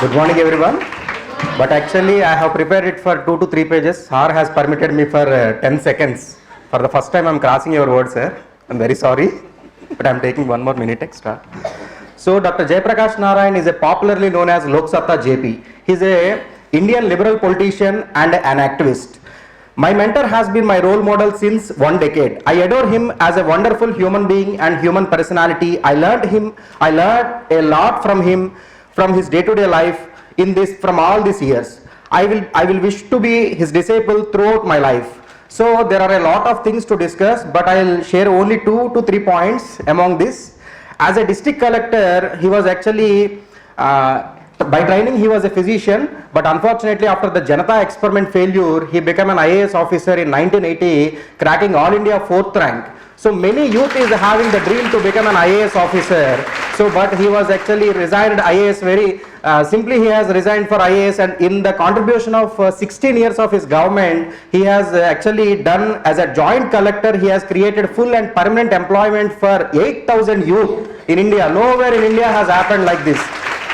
Good morning, everyone. But actually, I have prepared it for 2 to 3 pages. Sir has permitted me for 10 seconds. For the first time, I'm crossing your words, sir. I'm very sorry, but I'm taking 1 more minute extra. So, Dr. Jayaprakash Narayan is a popularly known as Loksatta JP. He's a Indian liberal politician and an activist. My mentor has been my role model since 1 decade. I adore him as a wonderful human being and human personality. I learned a lot from him, from his day-to-day life from all these years. I will wish to be his disciple throughout my life. So there are a lot of things to discuss, but I will share only 2 to 3 points among this. As a district collector, he was actually by training he was a physician, but unfortunately after the Janata experiment failure, he became an IAS officer in 1980, cracking All India 4th rank. So many youth is having the dream to become an IAS officer. So but he was actually resigned IAS very simply. He has resigned for IAS, and in the contribution of 16 years of his government, he has actually done as a joint collector. He has created full and permanent employment for 8,000 youth in India. Nowhere in India has happened like this.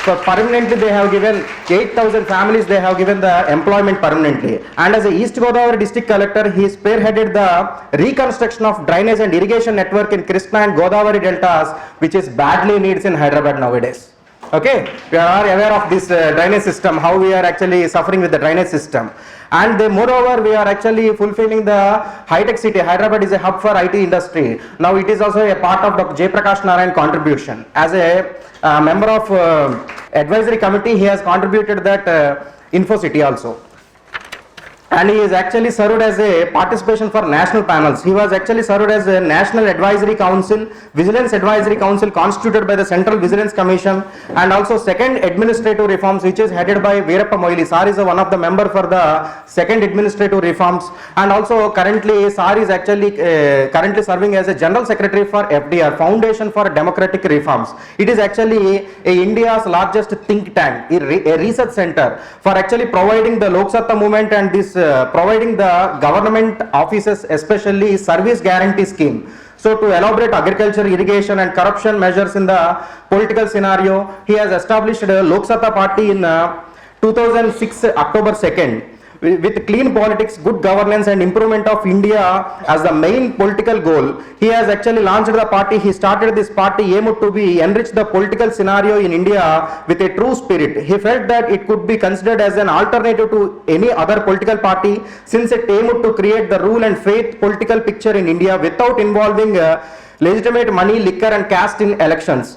So permanently they have given 8,000 families, they have given the employment permanently. And as a East Godavari district collector, he spearheaded the reconstruction of drainage and irrigation network in Krishna and Godavari deltas, which is badly needs in Hyderabad nowadays. Okay, we are aware of this drainage system, how we are actually suffering with the drainage system. And moreover, we are actually fulfilling the high-tech city. Hyderabad is a hub for IT industry. Now it is also a part of Dr. Jayaprakash Narayan contribution. As a member of advisory committee, he has contributed that InfoCity also. And he is actually served as a participation for national panels. He was actually served as a National Advisory Council, Vigilance Advisory Council constituted by the Central Vigilance Commission, and also second administrative reforms, which is headed by Veerappa Moili. Sir is one of the member for the second administrative reforms, and also currently Sir is actually currently serving as a General Secretary for FDR, Foundation for Democratic Reforms. It is actually India's largest think tank, a research center for actually providing the Loksatta movement and this providing the government offices, especially service guarantee scheme. So to elaborate agriculture, irrigation and corruption measures in the political scenario, he has established a Loksatta party in 2006 October 2nd. With clean politics, good governance and improvement of India as the main political goal, he has actually launched the party. He started this party aimed to be enrich the political scenario in India with a true spirit. He felt that it could be considered as an alternative to any other political party, since it aimed to create the rule and faith political picture in India without involving legitimate money, liquor and caste in elections.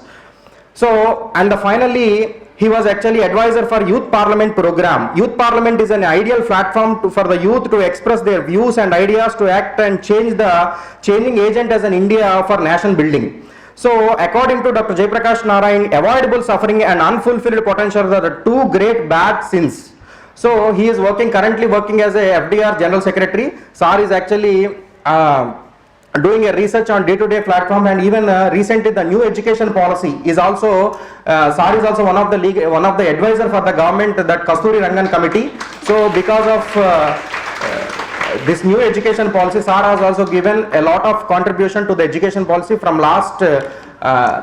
So, and finally, he was actually advisor for Youth Parliament program. Youth Parliament is an ideal platform for the youth to express their views and ideas, to act and change the changing agent as an India for nation building. So, according to Dr. Jayaprakash Narayan, avoidable suffering and unfulfilled potential are the 2 great bad sins. So, he is currently working as a FDR General Secretary. Sir is actually doing a research on day-to-day platform, and even recently the new education policy is also Sir is also one of the advisor for the government, that Kasturi Rangan committee. So because of this new education policy, Sir has also given a lot of contribution to the education policy from last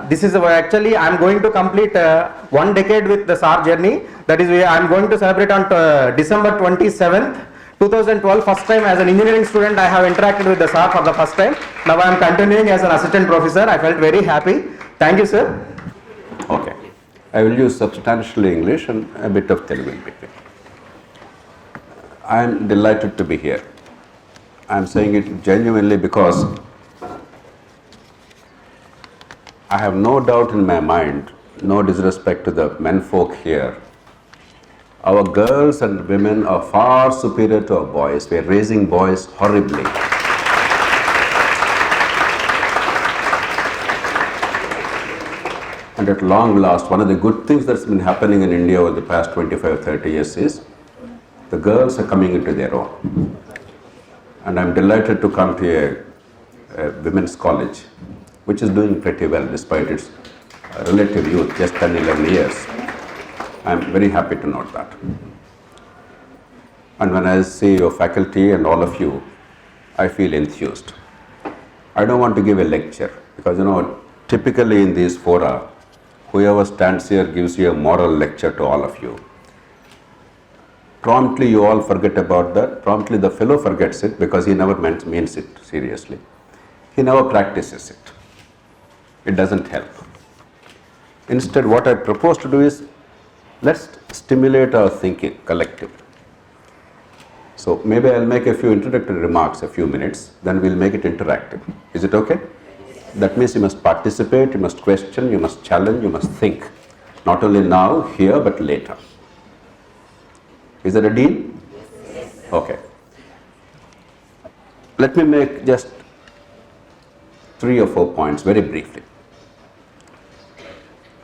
this is actually I am going to complete 1 decade with the Sir journey. That is, I am going to celebrate on December 27th 2012, first time as an engineering student I have interacted with the Sir for the first time. Now I am continuing as an assistant professor. I felt very happy. Thank you, sir. Okay. I will use substantially English and a bit of Telugu in between. I am delighted to be here. I am saying it genuinely because I have no doubt in my mind, no disrespect to the men folk here, our girls and women are far superior to our boys. We are raising boys horribly. And at long last, one of the good things that's been happening in India over the past 25-30 years is the girls are coming into their own. And I'm delighted to come to a women's college, which is doing pretty well despite its relative youth, just 10-11 years. I am very happy to note that. And when I see your faculty and all of you, I feel enthused. I don't want to give a lecture because, typically in these fora, whoever stands here gives you a moral lecture to all of you. Promptly you all forget about that. Promptly the fellow forgets it because he never means it seriously. He never practices it. It doesn't help. Instead, what I propose to do is, let's stimulate our thinking collectively. So maybe I'll make a few introductory remarks, a few minutes, then we'll make it interactive. Is it okay? That means you must participate, you must question, you must challenge, you must think. Not only now, here, but later. Is that a deal? Yes. Okay. Let me make just 3 or 4 points very briefly.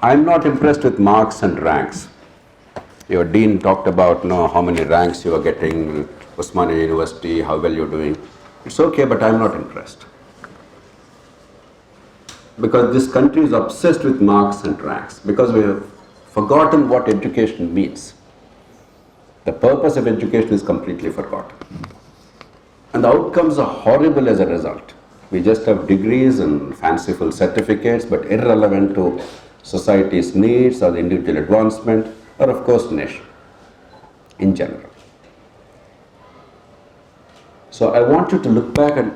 I'm not impressed with marks and ranks. Your dean talked about how many ranks you are getting, Osmania University, how well you're doing. It's okay, but I'm not impressed. Because this country is obsessed with marks and ranks, because we have forgotten what education means. The purpose of education is completely forgotten. And the outcomes are horrible as a result. We just have degrees and fanciful certificates, but irrelevant to society's needs or the individual advancement, or of course nation in general. So I want you to look back and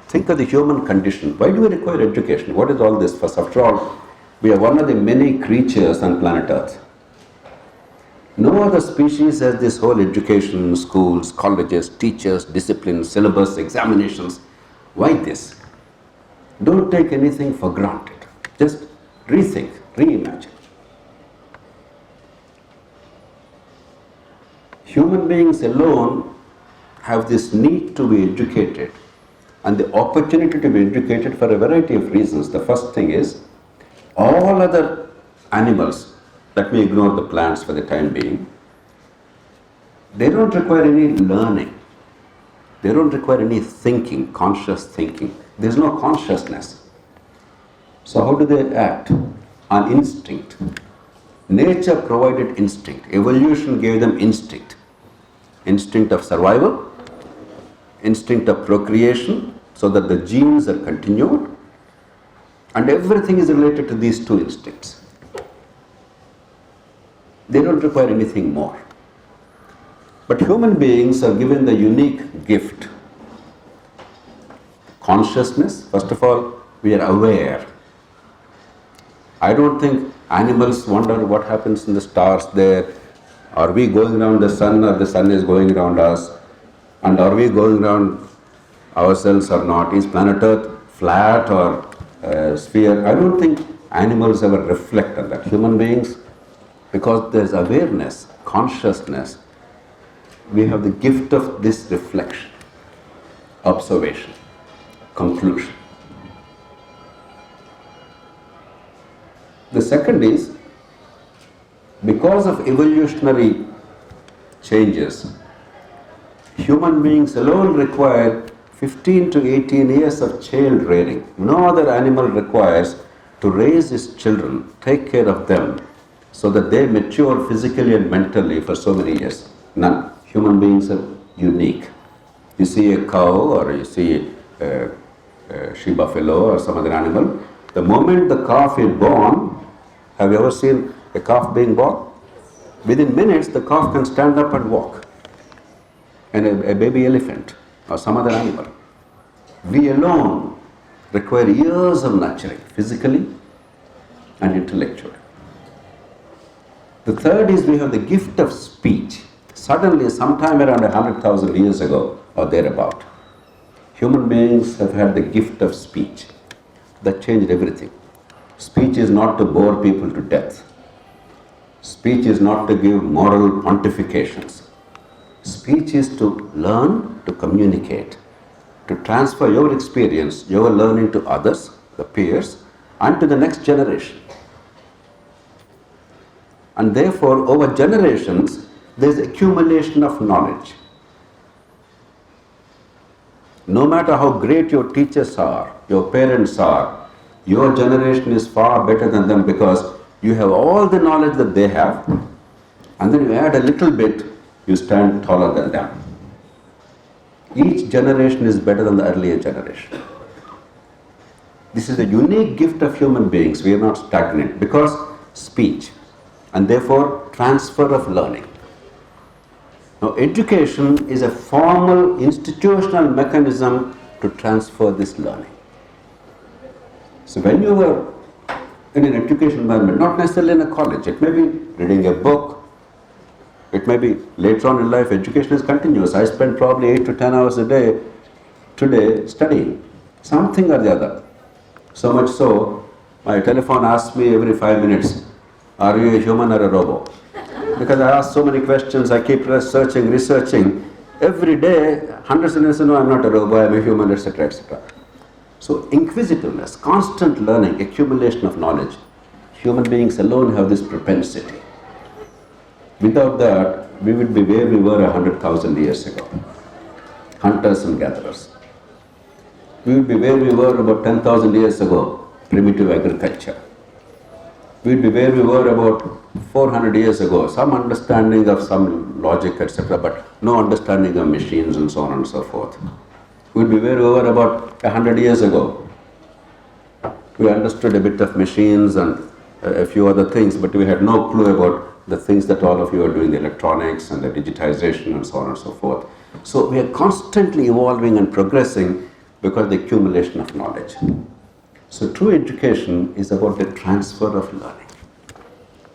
think of the human condition. Why do we require education? What is all this fuss? After all, we are one of the many creatures on planet Earth. No other species has this whole education, schools, colleges, teachers, discipline, syllabus, examinations. Why this? Don't take anything for granted. Just rethink, reimagine. Human beings alone have this need to be educated and the opportunity to be educated for a variety of reasons. The first thing is, all other animals, let me ignore the plants for the time being, they don't require any learning. They don't require any thinking, conscious thinking. There's no consciousness. So how do they act? On instinct. Nature provided instinct. Evolution gave them instinct. Instinct of survival, instinct of procreation, so that the genes are continued, and everything is related to these two instincts. They don't require anything more. But human beings are given the unique gift. Consciousness, first of all, we are aware. I don't think animals wonder what happens in the stars there. Are we going around the sun or the sun is going around us? And are we going around ourselves or not? Is planet Earth flat or sphere? I don't think animals ever reflect on that. Human beings, because there's awareness, consciousness, we have the gift of this reflection, observation, conclusion. The second is, because of evolutionary changes, human beings alone require 15 to 18 years of child rearing. No other animal requires to raise its children, take care of them, so that they mature physically and mentally for so many years. None. Human beings are unique. You see a cow or you see a she-buffalo or some other animal, the moment the calf is born, have you ever seen a calf being born? Within minutes, the calf can stand up and walk. And a baby elephant or some other animal. We alone require years of nurturing, physically and intellectually. The third is, we have the gift of speech. Suddenly, sometime around 100,000 years ago or thereabout, human beings have had the gift of speech. That changed everything. Speech is not to bore people to death. Speech is not to give moral pontifications. Speech is to learn, to communicate, to transfer your experience, your learning to others, the peers, and to the next generation. And therefore, over generations, there is accumulation of knowledge. No matter how great your teachers are, your parents are, your generation is far better than them because you have all the knowledge that they have, and then you add a little bit, you stand taller than them. Each generation is better than the earlier generation. This is a unique gift of human beings. We are not stagnant because speech and therefore transfer of learning. Now, education is a formal institutional mechanism to transfer this learning. So when you are in an education environment, not necessarily in a college, it may be reading a book, it may be later on in life, education is continuous. I spend probably 8 to 10 hours a day today studying something or the other. So much so, my telephone asks me every 5 minutes, are you a human or a robot? Because I ask so many questions, I keep researching. Every day, hundreds and hundreds, no, I'm not a robot, I'm a human, etc., etc. So inquisitiveness, constant learning, accumulation of knowledge. Human beings alone have this propensity. Without that, we would be where we were 100,000 years ago. Hunters and gatherers. We would be where we were about 10,000 years ago, primitive agriculture. We would be where we were about 400 years ago, some understanding of some logic, etc., but no understanding of machines and so on and so forth. We would be where we were about 100 years ago. We understood a bit of machines and a few other things, but we had no clue about the things that all of you are doing, the electronics and the digitization and so on and so forth. So we are constantly evolving and progressing because of the accumulation of knowledge. So true education is about the transfer of learning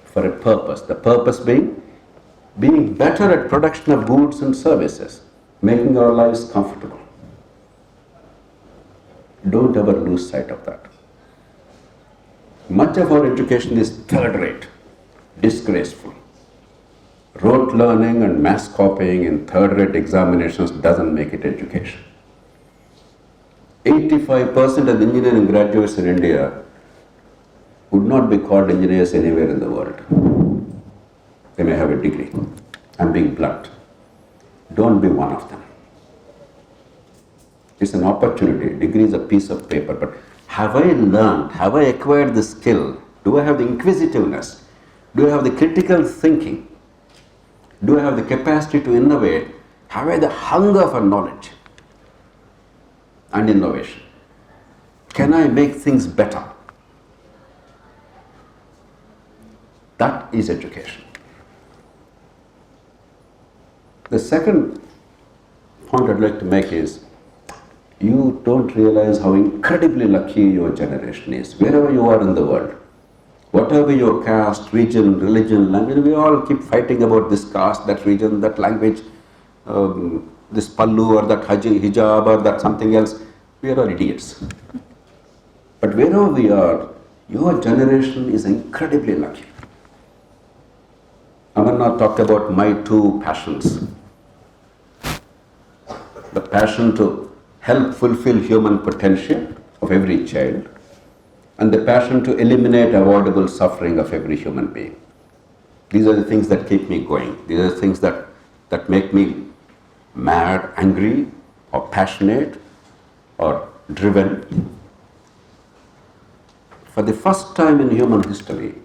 for a purpose. The purpose being better at production of goods and services, making our lives comfortable. Don't ever lose sight of that. Much of our education is third-rate, disgraceful. Rote learning and mass copying in third-rate examinations doesn't make it education. 85% of the engineering graduates in India would not be called engineers anywhere in the world. They may have a degree. I'm being blunt. Don't be one of them. It's an opportunity. Degree is a piece of paper, but have I learned, have I acquired the skill? Do I have the inquisitiveness? Do I have the critical thinking? Do I have the capacity to innovate? Have I the hunger for knowledge and innovation? Can I make things better? That is education. The second point I'd like to make is, you don't realize how incredibly lucky your generation is, wherever you are in the world. Whatever your caste, region, religion, language, we all keep fighting about this caste, that region, that language, this pallu or that hijab or that something else. We are all idiots. But wherever we are, your generation is incredibly lucky. Amarnath talked about my two passions. The passion to help fulfill human potential of every child, and the passion to eliminate avoidable suffering of every human being. These are the things that keep me going. These are the things that make me mad, angry, or passionate, or driven. For the first time in human history,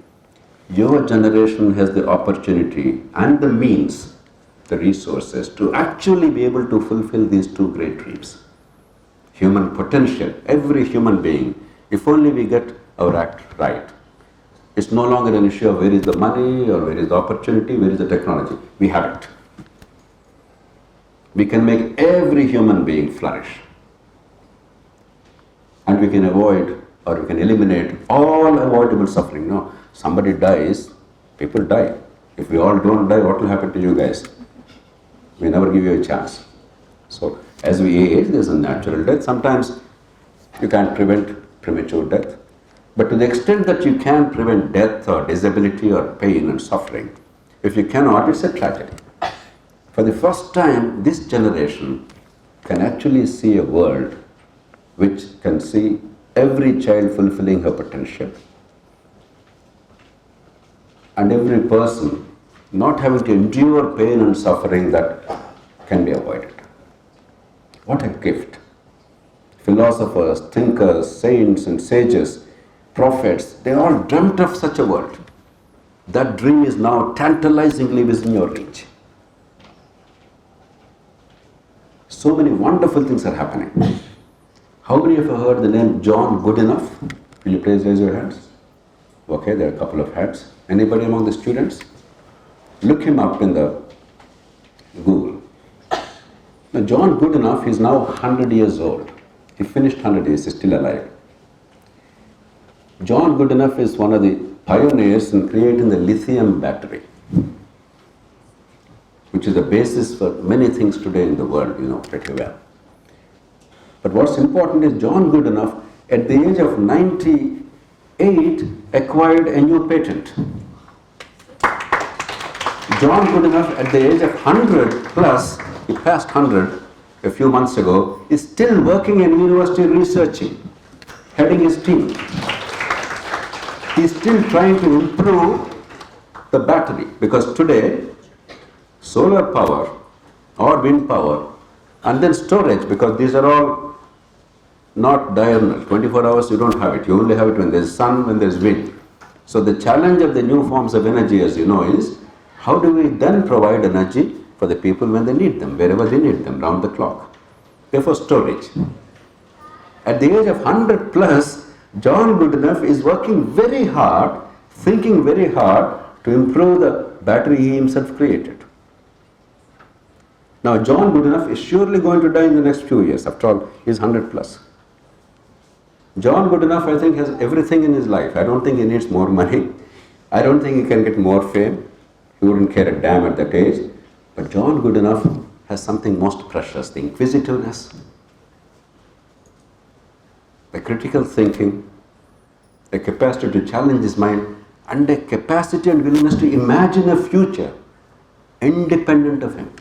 your generation has the opportunity and the means, the resources, to actually be able to fulfill these two great dreams. Human potential, every human being, if only we get our act right. It's no longer an issue of where is the money or where is the opportunity, where is the technology. We have it. We can make every human being flourish. And we can avoid or we can eliminate all avoidable suffering. No, somebody dies, people die. If we all don't die, what will happen to you guys? We never give you a chance. So as we age, there's a natural death. Sometimes you can't prevent premature death. But to the extent that you can prevent death or disability or pain and suffering, if you cannot, it's a tragedy. For the first time, this generation can actually see a world which can see every child fulfilling her potential and every person not having to endure pain and suffering that can be avoided. What a gift. Philosophers, thinkers, saints and sages, prophets, they all dreamt of such a world. That dream is now tantalizingly within your reach. So many wonderful things are happening. How many of you heard the name John Goodenough? Will you please raise your hands? Okay, there are a couple of hands. Anybody among the students? Look him up in the Google. Now, John Goodenough is now 100 years old. He finished 100 years, he's still alive. John Goodenough is one of the pioneers in creating the lithium battery, which is the basis for many things today in the world, you know pretty well. But what's important is John Goodenough, at the age of 98, acquired a new patent. John Goodenough, at the age of 100 plus, he passed 100 a few months ago, is still working in university researching, heading his team. He's still trying to improve the battery, because today, solar power or wind power and then storage, because these are all not diurnal, 24 hours you don't have it, you only have it when there's sun, when there's wind. So the challenge of the new forms of energy, as you know, is how do we then provide energy for the people when they need them, wherever they need them, round the clock. Therefore storage. At the age of 100 plus, John Goodenough is working very hard, thinking very hard to improve the battery he himself created. Now John Goodenough is surely going to die in the next few years. After all, he's 100 plus. John Goodenough, I think, has everything in his life. I don't think he needs more money. I don't think he can get more fame. He wouldn't care a damn at that age. But John Goodenough has something most precious, the inquisitiveness, the critical thinking, the capacity to challenge his mind, and a capacity and willingness to imagine a future independent of him.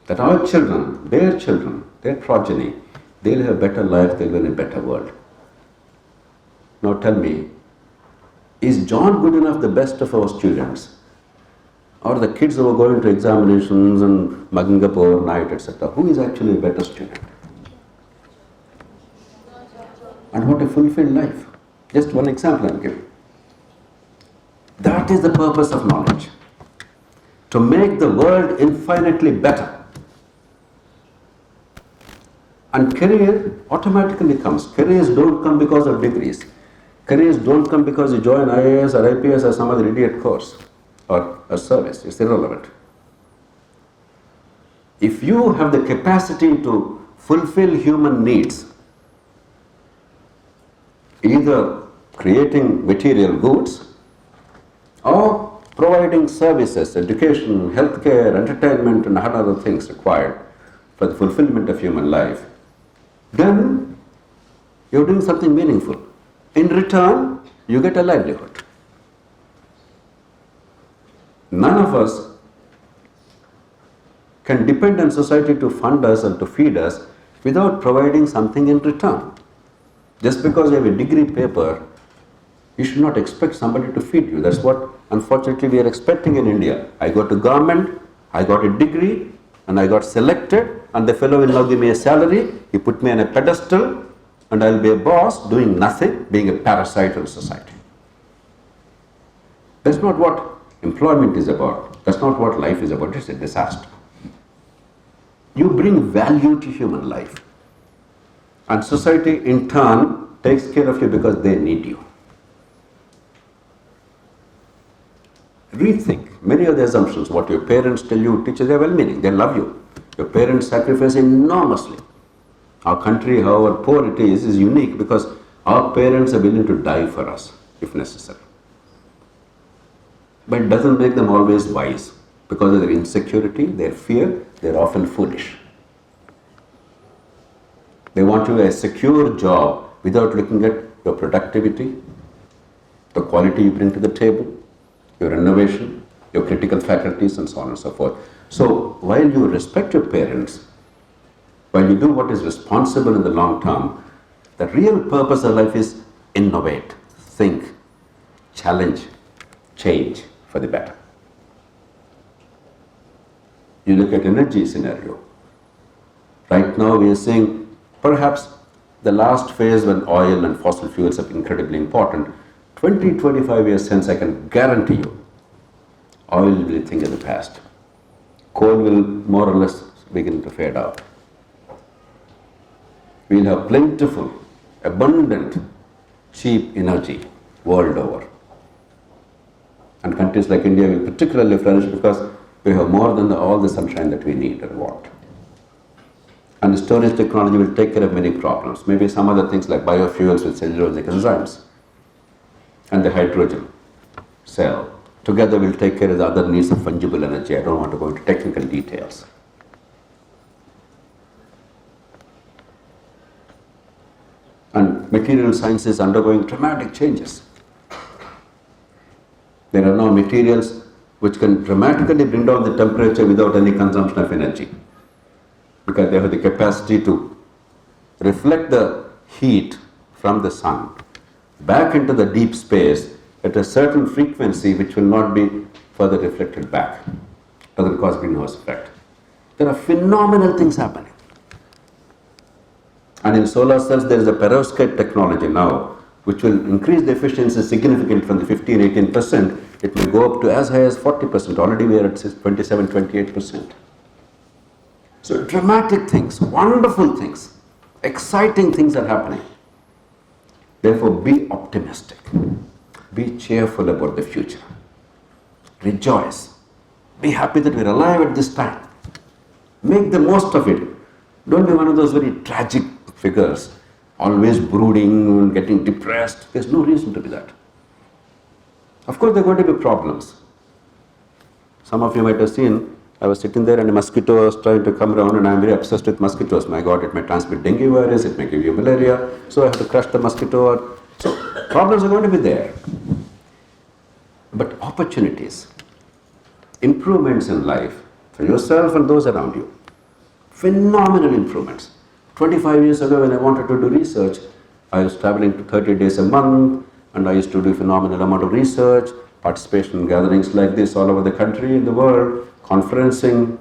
That our children, their progeny, they'll have a better life, they'll live in a better world. Now tell me, is John Goodenough the best of our students? Or the kids who are going to examinations and mugging up overnight, etc. Who is actually a better student? And what a fulfilled life. Just one example I'm giving. That is the purpose of knowledge. To make the world infinitely better. And career automatically comes. Careers don't come because of degrees. Careers don't come because you join IAS or IPS or some other idiot course or a service. It's irrelevant. If you have the capacity to fulfill human needs, either creating material goods or providing services, education, healthcare, entertainment, and other things required for the fulfillment of human life, then you're doing something meaningful. In return, you get a livelihood. None of us can depend on society to fund us and to feed us without providing something in return. Just because you have a degree paper, you should not expect somebody to feed you. That's what, unfortunately, we are expecting in India. I go to government, I got a degree, and I got selected, and the fellow will now give me a salary, he put me on a pedestal, and I'll be a boss doing nothing, being a parasite on society. That's not what employment is about. That's not what life is about. It's a disaster. You bring value to human life. And society, in turn, takes care of you because they need you. Rethink many of the assumptions. What your parents tell you, teachers, they're well-meaning. They love you. Your parents sacrifice enormously. Our country, however poor it is unique because our parents are willing to die for us, if necessary. But it doesn't make them always wise. Because of their insecurity, their fear, they're often foolish. They want you a secure job without looking at your productivity, the quality you bring to the table, your innovation, your critical faculties, and so on and so forth. So while you respect your parents, while you do what is responsible in the long term, the real purpose of life is innovate, think, challenge, change for the better. You look at energy scenario. Right now we are seeing perhaps the last phase when oil and fossil fuels are incredibly important. 20, 25 years hence, I can guarantee you, oil will be a thing of the past. Coal will more or less begin to fade out. we'll have plentiful, abundant, cheap energy world over. And countries like India will particularly flourish because we have more than all the sunshine that we need and want. And the storage technology will take care of many problems. Maybe some other things like biofuels with cellulosic enzymes and the hydrogen cell together will take care of the other needs of fungible energy. I don't want to go into technical details. And material science is undergoing dramatic changes. There are now materials which can dramatically bring down the temperature without any consumption of energy, because they have the capacity to reflect the heat from the sun back into the deep space at a certain frequency which will not be further reflected back. Doesn't cause greenhouse effect. There are phenomenal things happening. And in solar cells there is a perovskite technology now which will increase the efficiency significantly from the 15-18%. It may go up to as high as 40%. Already we are at 27-28%. So dramatic things, wonderful things, exciting things are happening. Therefore be optimistic. Be cheerful about the future. Rejoice. Be happy that we are alive at this time. Make the most of it. Don't be one of those very tragic figures, always brooding and getting depressed. There's no reason to be that. Of course, there are going to be problems. Some of you might have seen, I was sitting there and a mosquito was trying to come around, and I'm very obsessed with mosquitoes. My God, it may transmit dengue virus, it may give you malaria, so I have to crush the mosquito. So problems are going to be there. But opportunities, improvements in life for yourself and those around you, phenomenal improvements. 25 years ago when I wanted to do research, I was traveling to 30 days a month, and I used to do a phenomenal amount of research, participation in gatherings like this all over the country, in the world, conferencing,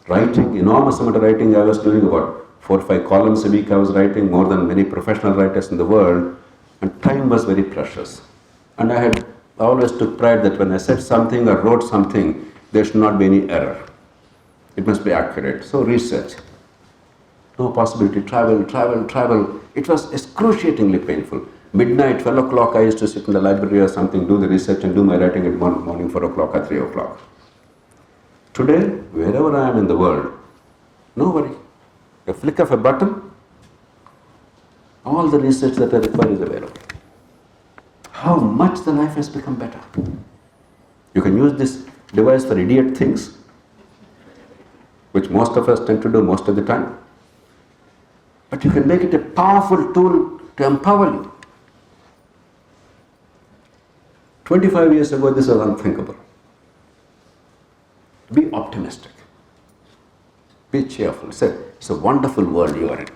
writing, enormous amount of writing. I was doing about 4 or 5 columns a week I was writing, more than many professional writers in the world, and time was very precious. And I always took pride that when I said something or wrote something, there should not be any error. It must be accurate. So research. No possibility, travel. It was excruciatingly painful. Midnight, 12 o'clock, I used to sit in the library or something, do the research and do my writing at morning 4 o'clock or 3 o'clock. Today, wherever I am in the world, no worry. A flick of a button, all the research that I require is available. How much the life has become better. You can use this device for idiot things, which most of us tend to do most of the time. But you can make it a powerful tool to empower you. 25 years ago, this was unthinkable. Be optimistic. Be cheerful. It's a wonderful world you are in.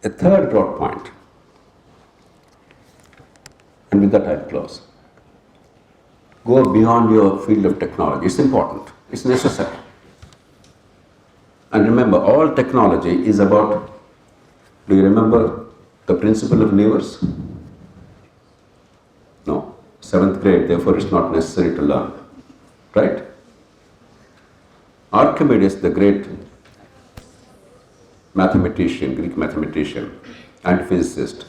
A third broad point, and with that I'll close. Go beyond your field of technology. It's important. It's necessary. And remember, all technology is about, do you remember the principle of levers? No. 7th grade, therefore it's not necessary to learn. Right? Archimedes, the great mathematician, Greek mathematician and physicist,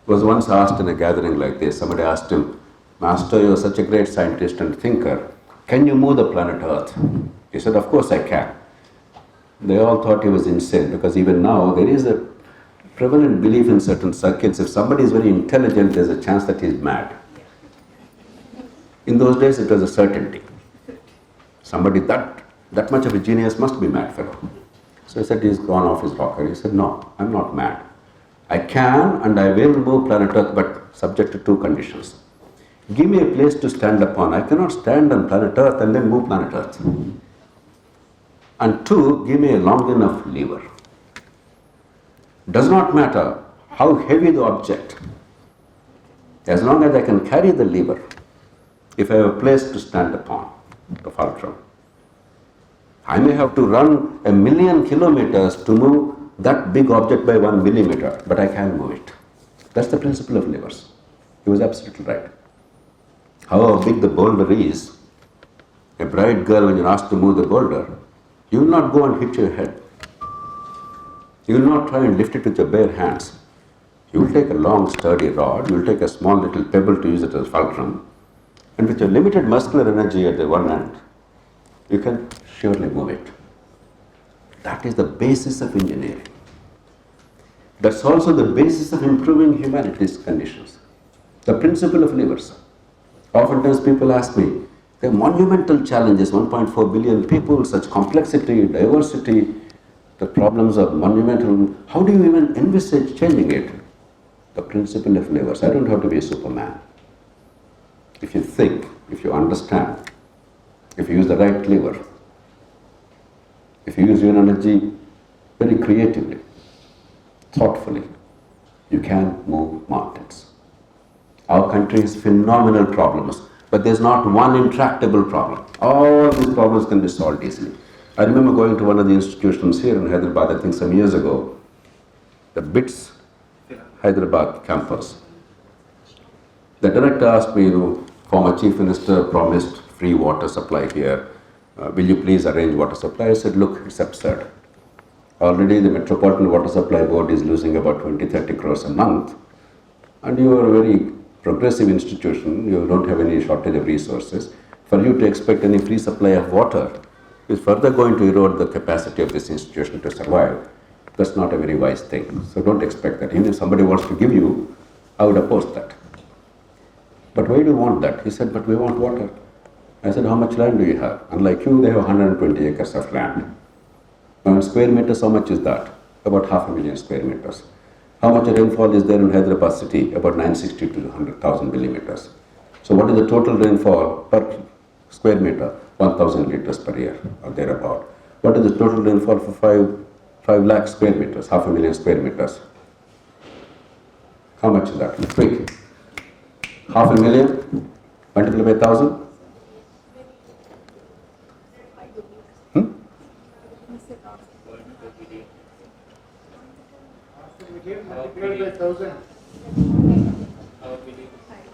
was once asked in a gathering like this, somebody asked him, Master, you are such a great scientist and thinker, can you move the planet Earth? He said, of course I can. They all thought he was insane, because even now there is a prevalent belief in certain circuits, if somebody is very intelligent, there's a chance that he is mad. In those days it was a certainty. Somebody that much of a genius must be mad fellow. So he said he's gone off his rocker. He said, no, I'm not mad. I can and I will move planet Earth, but subject to 2 conditions. Give me a place to stand upon. I cannot stand on planet Earth and then move planet Earth. And 2, give me a long enough lever. Does not matter how heavy the object, as long as I can carry the lever, if I have a place to stand upon, to fall from. I may have to run 1,000,000 kilometers to move that big object by 1 millimeter, but I can move it. That's the principle of levers. He was absolutely right. However big the boulder is, a bright girl, when you're asked to move the boulder, you will not go and hit your head. You will not try and lift it with your bare hands. You will take a long sturdy rod, you will take a small little pebble to use it as fulcrum, and with your limited muscular energy at the one end, you can surely move it. That is the basis of engineering. That's also the basis of improving humanity's conditions. The principle of levers. Oftentimes people ask me, there are monumental challenges, 1.4 billion people, such complexity, diversity, the problems are monumental. How do you even envisage changing it? The principle of levers. I don't have to be a Superman. If you think, if you understand, if you use the right lever, if you use your energy very creatively, thoughtfully, you can move mountains. Our country has phenomenal problems, but there's not one intractable problem. All these problems can be solved easily. I remember going to one of the institutions here in Hyderabad, I think some years ago, the BITS Hyderabad campus. The director asked me, former chief minister promised free water supply here. Will you please arrange water supply? I said, look, it's absurd. Already the Metropolitan Water Supply Board is losing about 20-30 crores a month, and you are a very progressive institution, you don't have any shortage of resources. For you to expect any free supply of water is further going to erode the capacity of this institution to survive. That's not a very wise thing. So don't expect that. Even if somebody wants to give you, I would oppose that. But why do you want that? He said, but we want water. I said, how much land do you have? Unlike you, they have 120 acres of land. Now in square meters, how much is that? About 500,000 square meters. How much rainfall is there in Hyderabad city? About 960 to 100,000 millimeters. So what is the total rainfall per square meter? 1,000 liters per year or thereabout. What is the total rainfall for 5 lakh square meters, 500,000 square meters? How much is that? Quick. 500,000 multiplied by 1,000?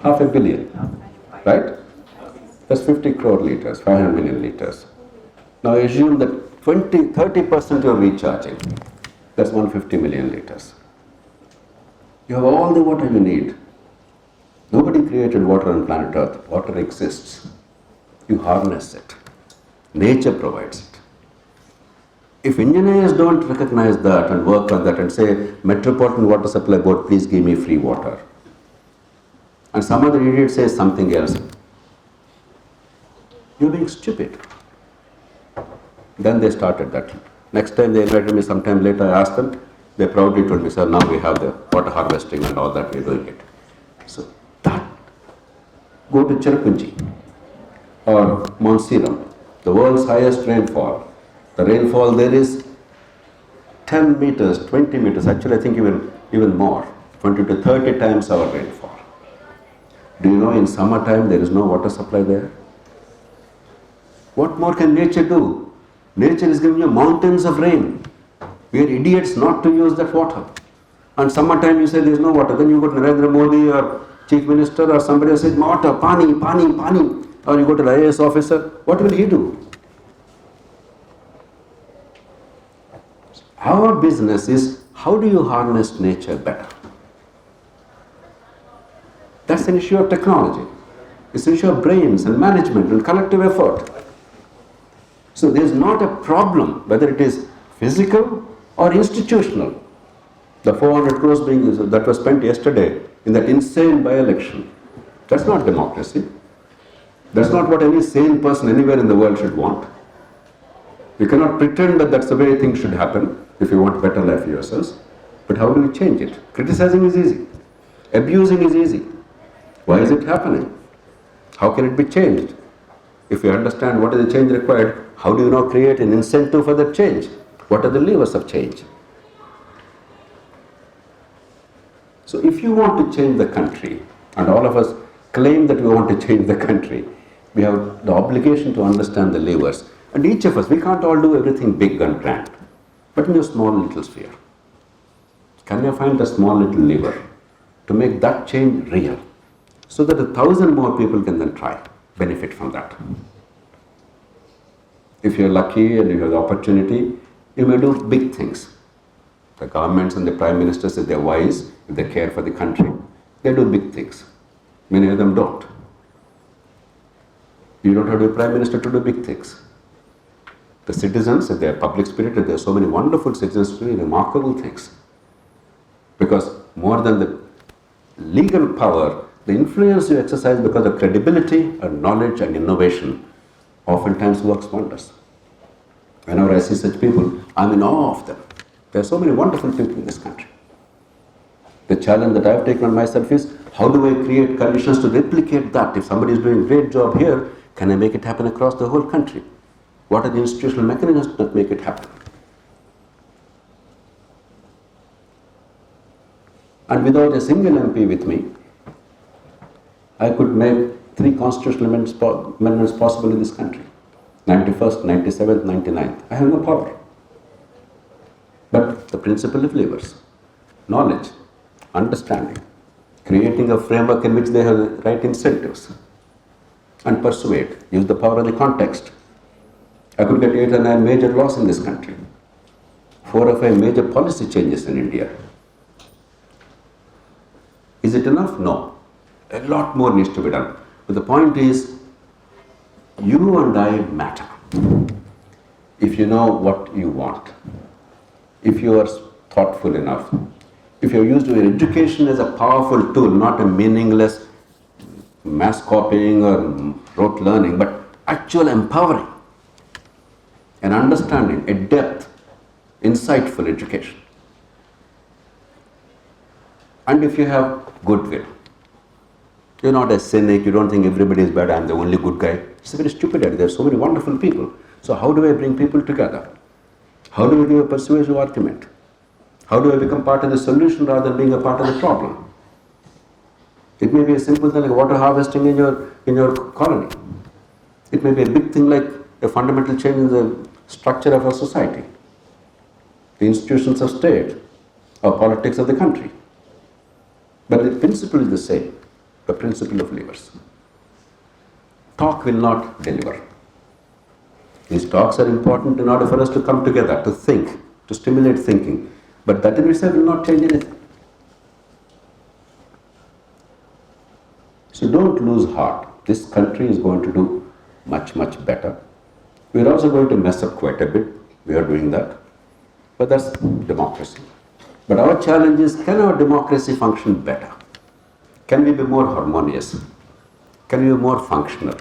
Half a billion, right? That's 50 crore liters, 500 million liters. Now assume that 30% you're recharging. That's 150 million liters. You have all the water you need. Nobody created water on planet Earth. Water exists. You harness it. Nature provides it. If engineers don't recognize that and work on that and say, Metropolitan Water Supply Board, please give me free water, and some other idiot says something else, you're being stupid. Then they started that. Next time they invited me sometime later, I asked them, they proudly told me, sir, now we have the water harvesting and all that, we're doing it. So that, go to Cherrapunji or Mount Seram, the world's highest rainfall. The rainfall there is 10 meters, 20 meters, actually I think even more, 20 to 30 times our rainfall. Do you know in summertime there is no water supply there? What more can nature do? Nature is giving you mountains of rain. We are idiots not to use that water. And summertime you say there is no water, then you go to Narendra Modi or Chief Minister or somebody else says, water, pani, pani, pani. Or you go to the IAS officer, what will he do? Our business is, how do you harness nature better? That's an issue of technology. It's an issue of brains and management and collective effort. So there's not a problem whether it is physical or institutional. The 400 crores that was spent yesterday in that insane by-election, that's not democracy. That's not what any sane person anywhere in the world should want. You cannot pretend that that's the way things should happen if you want better life for yourselves. But how do you change it? Criticizing is easy. Abusing is easy. Why is it happening? How can it be changed? If you understand what is the change required, how do you now create an incentive for that change? What are the levers of change? So if you want to change the country, and all of us claim that we want to change the country, we have the obligation to understand the levers. And each of us, we can't all do everything big and grand, but in a small little sphere. Can you find a small little lever to make that change real, so that 1,000 more people can then try, benefit from that? If you're lucky and you have the opportunity, you may do big things. The governments and the prime ministers, if they're wise, if they care for the country, they do big things. Many of them don't. You don't have to be prime minister to do big things. The citizens, if they are public spirited, there are so many wonderful citizens doing remarkable things. Because more than the legal power, the influence you exercise because of credibility and knowledge and innovation oftentimes works wonders. Whenever I see such people, I'm in awe of them. There are so many wonderful people in this country. The challenge that I've taken on myself is, how do I create conditions to replicate that? If somebody is doing a great job here, can I make it happen across the whole country? What are the institutional mechanisms that make it happen? And without a single MP with me, I could make 3 constitutional amendments possible in this country. 91st, 97th, 99th. I have no power. But the principle of levers, knowledge, understanding, creating a framework in which they have the right incentives, and persuade, use the power of the context. I could get 8 or 9 major laws in this country, 4 or 5 major policy changes in India. Is it enough? No. A lot more needs to be done. But the point is, you and I matter. If you know what you want, if you are thoughtful enough, if you have used your education as a powerful tool, not a meaningless mass copying or rote learning, but actual empowering, an understanding, a depth, insightful education. And if you have goodwill, you're not a cynic, you don't think everybody is bad, I'm the only good guy. It's a very stupid idea. There are so many wonderful people. So how do I bring people together? How do I give a persuasive argument? How do I become part of the solution rather than being a part of the problem? It may be a simple thing like water harvesting in your colony. It may be a big thing like a fundamental change in the structure of our society, the institutions of state, or politics of the country. But the principle is the same, the principle of levers. Talk will not deliver. These talks are important in order for us to come together, to think, to stimulate thinking. But that in itself will not change anything. So don't lose heart. This country is going to do much, much better. We are also going to mess up quite a bit. We are doing that. But that's democracy. But our challenge is, can our democracy function better? Can we be more harmonious? Can we be more functional?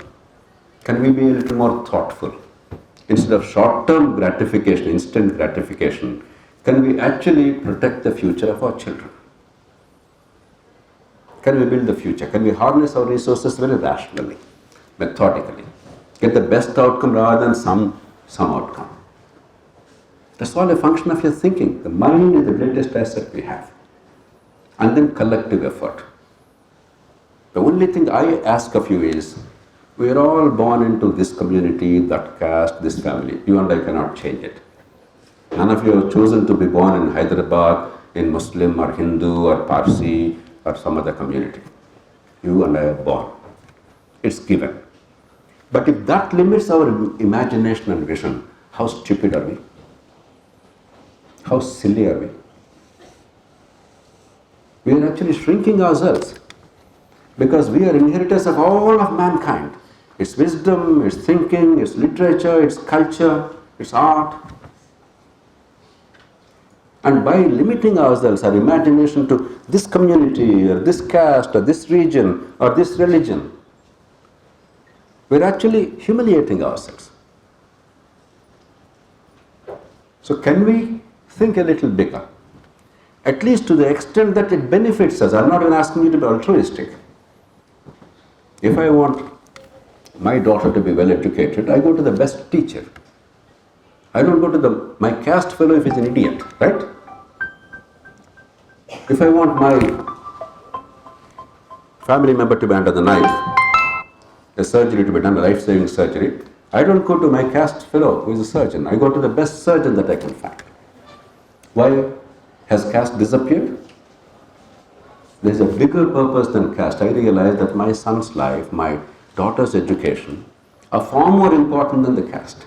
Can we be a little more thoughtful? Instead of short-term gratification, instant gratification, can we actually protect the future of our children? Can we build the future? Can we harness our resources very rationally, methodically? Get the best outcome rather than some outcome. That's all a function of your thinking. The mind is the greatest asset we have. And then collective effort. The only thing I ask of you is, we are all born into this community, that caste, this family. You and I cannot change it. None of you have chosen to be born in Hyderabad, in Muslim or Hindu or Parsi or some other community. You and I are born. It's given. But if that limits our imagination and vision, how stupid are we? How silly are we? We are actually shrinking ourselves because we are inheritors of all of mankind. Its wisdom, its thinking, its literature, its culture, its art. And by limiting ourselves, our imagination to this community or this caste or this region or this religion, we're actually humiliating ourselves. So can we think a little bigger? At least to the extent that it benefits us. I'm not even asking you to be altruistic. If I want my daughter to be well educated, I go to the best teacher. I don't go to my caste fellow if he's an idiot, right? If I want my family member to be under the knife, a surgery to be done, a life-saving surgery, I don't go to my caste fellow who is a surgeon. I go to the best surgeon that I can find. Why has caste disappeared? There is a bigger purpose than caste. I realize that my son's life, my daughter's education are far more important than the caste.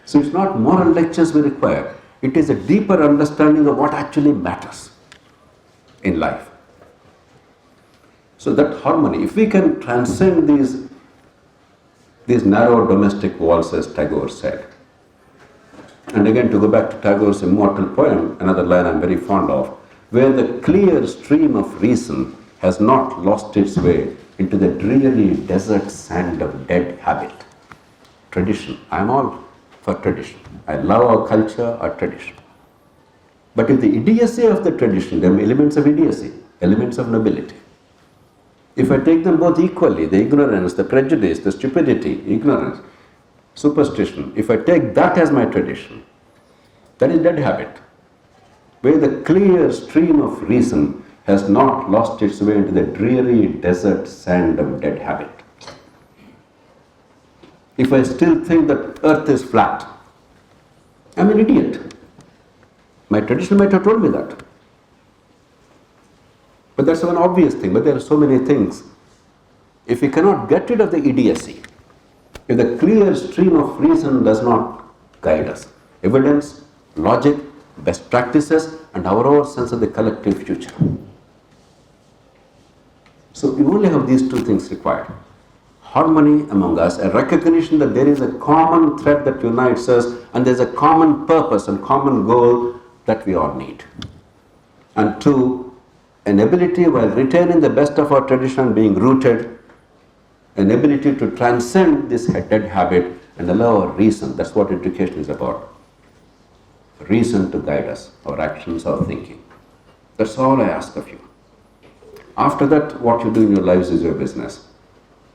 So it's not moral lectures we require. It is a deeper understanding of what actually matters in life. So that harmony, if we can transcend these narrow domestic walls, as Tagore said. And again, to go back to Tagore's immortal poem, another line I'm very fond of, where the clear stream of reason has not lost its way into the dreary desert sand of dead habit. Tradition. I'm all for tradition. I love our culture, our tradition. But if the idiocy of the tradition, there are elements of idiocy, elements of nobility. If I take them both equally, the ignorance, the prejudice, the stupidity, ignorance, superstition, if I take that as my tradition, that is dead habit, where the clear stream of reason has not lost its way into the dreary desert sand of dead habit. If I still think that earth is flat, I'm an idiot. My tradition might have told me that. But that's one obvious thing, but there are so many things. If we cannot get rid of the idiocy, if the clear stream of reason does not guide us, evidence, logic, best practices, and our own sense of the collective future. So you only have these two things required. Harmony among us, a recognition that there is a common thread that unites us, and there's a common purpose and common goal that we all need. And two, an ability, while retaining the best of our tradition, being rooted, an ability to transcend this dead habit and allow our reason. That's what education is about. Reason to guide us, our actions, our thinking. That's all I ask of you. After that, what you do in your lives is your business.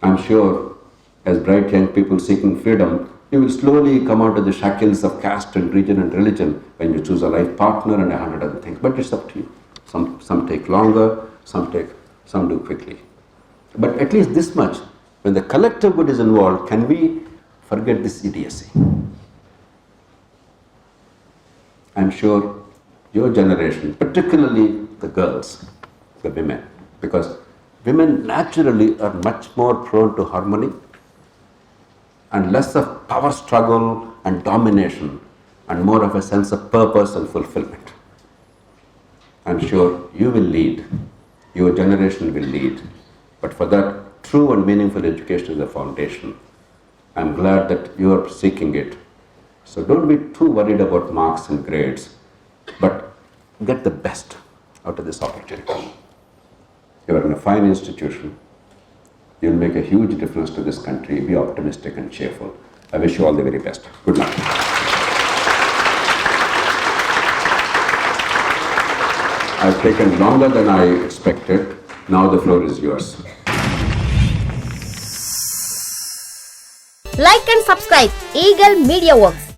I'm sure, as bright young people seeking freedom, you will slowly come out of the shackles of caste and region and religion when you choose a life partner and 100 other things. But it's up to you. Some take longer, some do quickly. But at least this much, when the collective good is involved, can we forget this idiocy? I'm sure your generation, particularly the girls, the women, because women naturally are much more prone to harmony and less of power struggle and domination and more of a sense of purpose and fulfillment. I'm sure you will lead, your generation will lead, but for that, true and meaningful education is the foundation. I'm glad that you are seeking it. So don't be too worried about marks and grades, but get the best out of this opportunity. You are in a fine institution. You'll make a huge difference to this country. Be optimistic and cheerful. I wish you all the very best. Good luck. I've taken longer than I expected. Now the floor is yours. Like and subscribe Eagle Media Works.